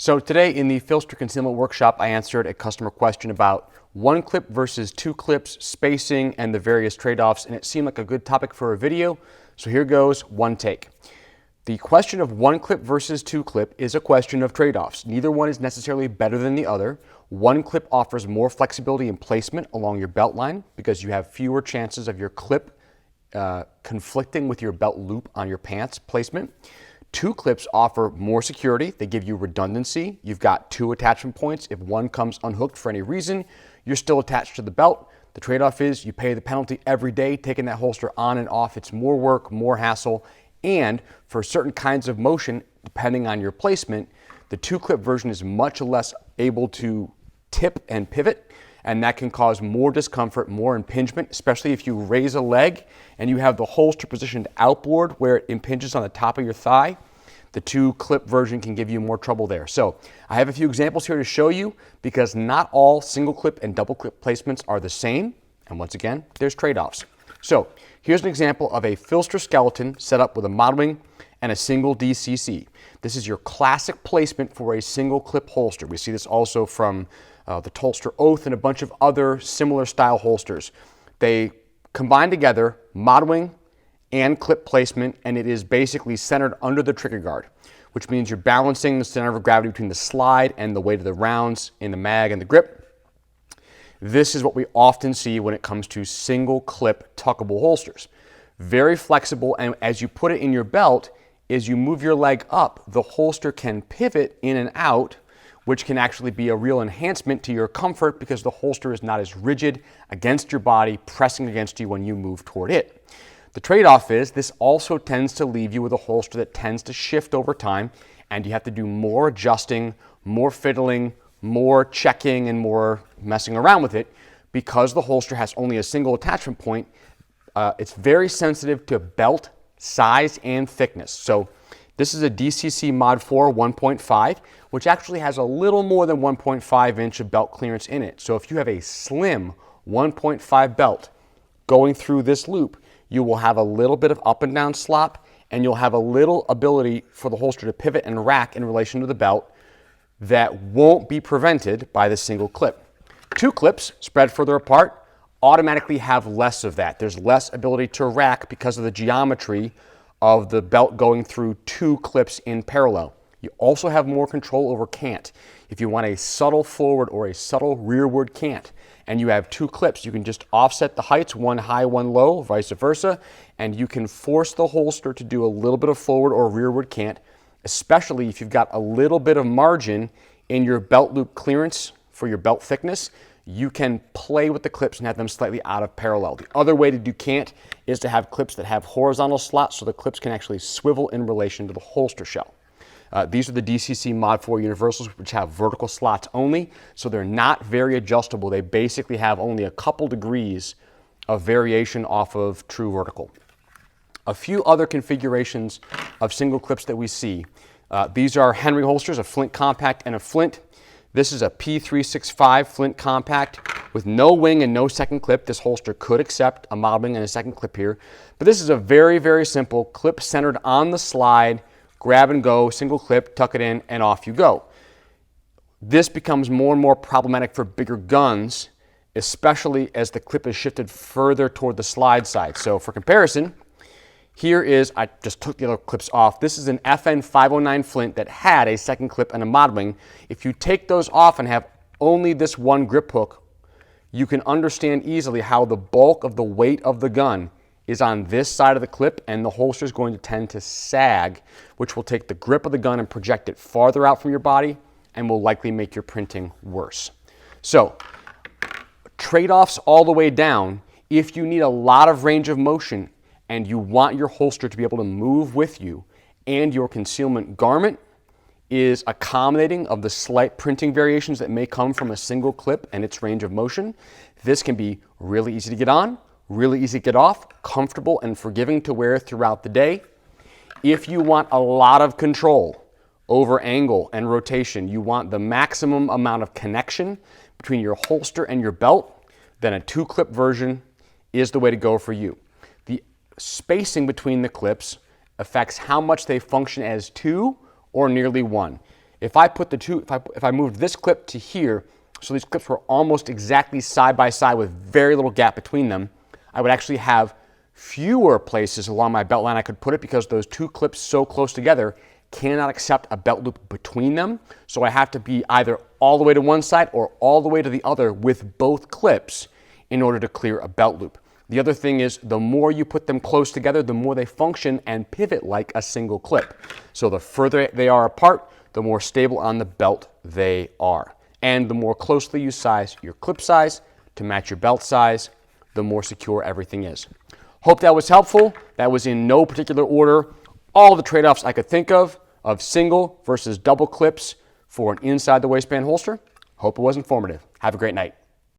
So today in the Filster Concealment Workshop, I answered a customer question about one clip versus two clips, spacing, and the various trade-offs, and it seemed like a good topic for a video, so here goes one take. The question of one clip versus two clip is a question of trade-offs. Neither one is necessarily better than the other. One clip offers more flexibility in placement along your belt line because you have fewer chances of your clip conflicting with your belt loop on your pants placement. Two clips offer more security. They give you redundancy. You've got two attachment points. If one comes unhooked for any reason, you're still attached to the belt. The trade-off is you pay the penalty every day taking that holster on and off. It's more work, more hassle, and for certain kinds of motion, depending on your placement, the two-clip version is much less able to tip and pivot, and that can cause more discomfort, more impingement, especially if you raise a leg and you have the holster positioned outboard where it impinges on the top of your thigh. The two-clip version can give you more trouble there. So I have a few examples here to show you because not all single-clip and double-clip placements are the same, and once again, there's trade-offs. So here's an example of a Filster skeleton set up with a mod wing and a single DCC. This is your classic placement for a single clip holster. We see this also from the Tolster Oath and a bunch of other similar style holsters. They combine together mod wing and clip placement, and it is basically centered under the trigger guard, which means you're balancing the center of gravity between the slide and the weight of the rounds in the mag and the grip. This is what we often see when it comes to single clip tuckable holsters. Very flexible, and as you put it in your belt, as you move your leg up, the holster can pivot in and out, which can actually be a real enhancement to your comfort because the holster is not as rigid against your body, pressing against you when you move toward it. The trade-off is this also tends to leave you with a holster that tends to shift over time, and you have to do more adjusting, more fiddling, more checking, and more messing around with it because the holster has only a single attachment point. It's very sensitive to belt size and thickness. So this is a DCC Mod 4 1.5, which actually has a little more than 1.5 inch of belt clearance in it. So if you have a slim 1.5 belt going through this loop, you will have a little bit of up and down slop, and you'll have a little ability for the holster to pivot and rack in relation to the belt that won't be prevented by the single clip. Two clips spread further apart automatically have less of that. There's less ability to rack because of the geometry of the belt going through two clips in parallel. You also have more control over cant. If you want a subtle forward or a subtle rearward cant, and you have two clips, you can just offset the heights, one high, one low, vice versa, and you can force the holster to do a little bit of forward or rearward cant, especially if you've got a little bit of margin in your belt loop clearance for your belt thickness. You can play with the clips and have them slightly out of parallel. The other way to do cant is to have clips that have horizontal slots so the clips can actually swivel in relation to the holster shell. These are the DCC Mod 4 universals, which have vertical slots only, so they're not very adjustable. They basically have only a couple degrees of variation off of true vertical. A few other configurations of single clips that we see. These are Henryholsters, a flint compact and a flint. This is a P365 flint compact with no wing and no second clip. This holster could accept a mod wing and a second clip here, but this is a very, very simple clip centered on the slide, grab and go, single clip, tuck it in, and off you go. This becomes more and more problematic for bigger guns, especially as the clip is shifted further toward the slide side. So for comparison, here is, I just took the other clips off. This is an FN 509 flint that had a second clip and a mod wing. If you take those off and have only this one grip hook, you can understand easily how the bulk of the weight of the gun is on this side of the clip, and the holster is going to tend to sag, which will take the grip of the gun and project it farther out from your body and will likely make your printing worse. So, trade-offs all the way down. If you need a lot of range of motion and you want your holster to be able to move with you, and your concealment garment is accommodating of the slight printing variations that may come from a single clip and its range of motion, this can be really easy to get on, really easy to get off, comfortable and forgiving to wear throughout the day. If you want a lot of control over angle and rotation, you want the maximum amount of connection between your holster and your belt, then a two-clip version is the way to go for you. The spacing between the clips affects how much they function as two or nearly one. If I put the two, if I moved this clip to here, so these clips were almost exactly side by side with very little gap between them, I would actually have fewer places along my belt line I could put it, because those two clips so close together cannot accept a belt loop between them. So I have to be either all the way to one side or all the way to the other with both clips in order to clear a belt loop. The other thing is, the more you put them close together, the more they function and pivot like a single clip. So the further they are apart, the more stable on the belt they are. And the more closely you size your clip size to match your belt size, the more secure everything is. Hope that was helpful. That was in no particular order all the trade-offs I could think of single versus double clips for an inside the waistband holster. Hope it was informative. Have a great night.